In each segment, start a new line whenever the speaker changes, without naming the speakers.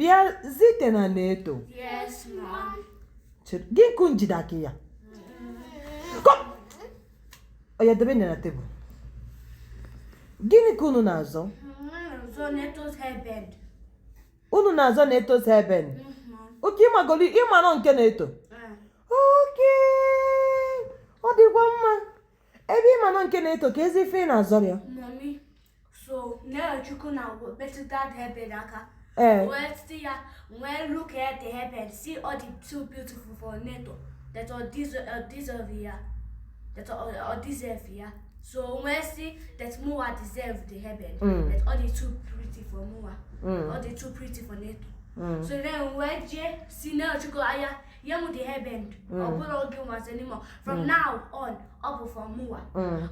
Bia zite na neto.
Yes, mom.
Giku njidaki ya. Kom! Oya debe na table. Gini kunu nazo?
So Neto's hairband.
Unu nazo Neto's hairband. Okay, magoli, ima no nke Neto. Okay. Ọ dịkwa mma. Ebe ima no nke Neto ka ezi fe na azọ ya.
Mommy, so now Chuku now better that hairband aka. Well, see ya. When look at the hairband, see all the two beautiful for Neto. That all this over here. That all this over here. So when see that Mua deserve the hairband, that all the too pretty for Mua, all the too pretty for Neto. So then when Jay see now Chuku aya yamu the hairband, or put all Gilmas anymore. From now on, up for Mua.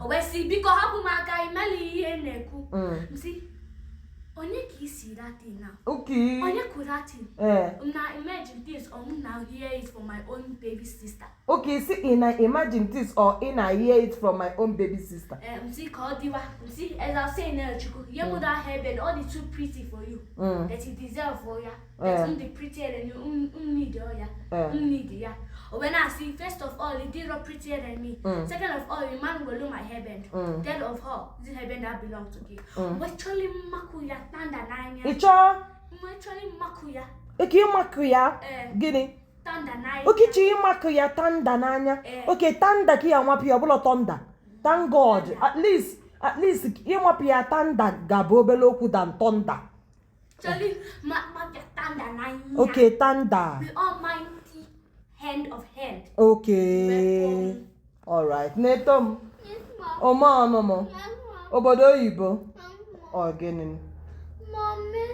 Or when see Biko hapu maka imeli neku. See. Onye can see that thing now.
Okay.
Onye could that thing. Now imagine this. Now hear it from my own baby sister.
Okay, see, I imagine this or I hear it from my own baby sister.
See, Kodiwa. See, as I was saying, you put that hairband, all the too pretty for you. That you deserve for ya. That's the prettier than you need ya. Need ya. Or when I see, first of all, it did not prettier than me. Second of all, your man will do my hairband. Third of all, this hairband that belongs to you. Actually, makuya tanda nanya.
Icho?
Actually, makuya.
Eki makuya? Gini?
Tanda nanya.
Okay, chi makuya tanda nanya. Okay, tanda ki ya mwapi obulo tonda. Thank God. At least, ye mwapi ya tanda gabo beloku than tonda.
Actually, makuya tanda nanya.
Okay, tanda.
The almighty hand of hand.
Okay. Alright. Netom.
Yes, mom.
Oma momo.
Yes, mom.
Obodo oyibo.
Mom.
Gini.
Mommy.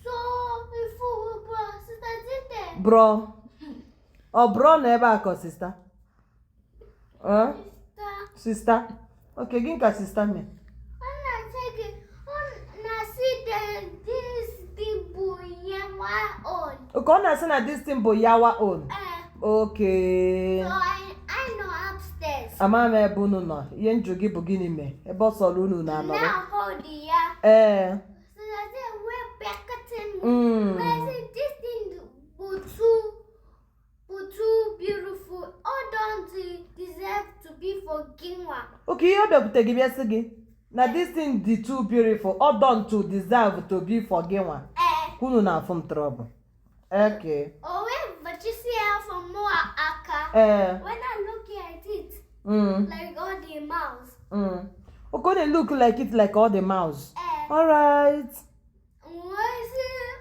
So, before we go, sister did that.
Bro. Bro na ebe ako, sister. Sister. Okay, ginka sister me. Okay, on say na this thing bo yawa own. Okay.
So I know upstairs.
Ama me ebe unu nọ. Ihe nju gị bụ gịnị me? Ebe ọ sọrọ unu na anọrọ.
Now hold ya.
So
I said we're back at him. Where is this thing but too beautiful? All don't deserve to be for Ginwa.
Okay, ihe ọbịakwute gị bịa sị gị. Na this thing dị too beautiful. All done to deserve to be for gịnwa. Unu na afụ m trouble. Okay.
Oh, but you see how from more aka. When I look at it, like all the mouse.
Okay, they look like it like all the mouse. All right.
What is it?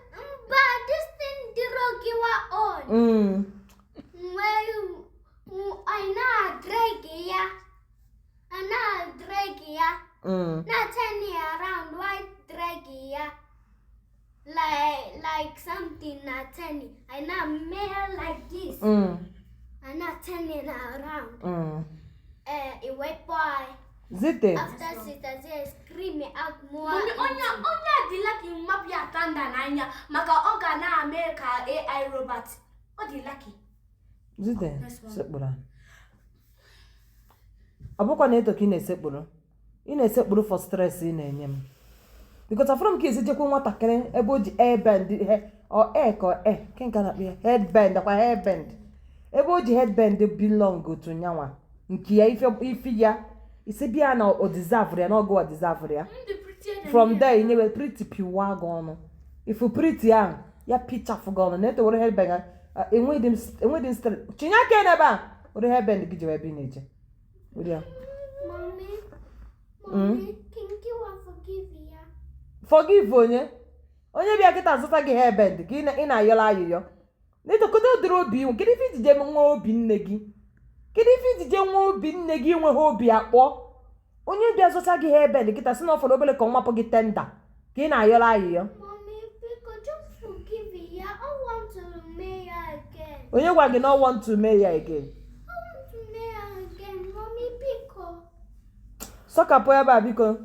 But this thing didn't give on. Well, I know drag ya. Not turning around white drag ya. Like something not turning. I now mail like this. I not turning around. It went by.
Zite.
After sister says screaming out more. Onya the lucky map ya tanda nanya. Maka oga na America AI robot. O the lucky.
Zite. Sekpura. Abụkwa na eto ka ị na-esekpuru. Ị na-esekpuru for stress ị na-enye m. Because after m ka esi jekwa nwatakịrị ebe o ji airband kenka na akpị headband akwa hairband. Ebe o ji headband belong to nyanwa. Nke ya ifi ya isi bịa na o deserve ya na ọgụ o deserve ya. From there inyewe pretty piwa gị ọnụ. Ifu pretty ahụ ya pichafụ gị ọnụ na eto were headband enweghị stress. Chinye aka n'ebe a were headband gị jewe ebe ị na-eje.
Mommy, can you forgive ya?
Forgive onye? Onye bịa kịta zụta gị hairband ka ị na-ayọla ayụyọ. N'etokọta ụdịrị obi iwu, kedu ife ijije nwa obi nne gị? Kedu ife ijije nwa obi nne gị nweghị obi akpọ? Onye bịa zụta gị hairband kịta si na ọfọdụ obele ka ọ nwapụ gị tenda ka ị na-ayọla ayụyọ.
Mommy, Biko, just forgive ya. I want to marry her again.
Onye gwa gị na I want to marry her again?
I want to marry her again, Mommy, Biko.
Sọkapụ ebe a biko.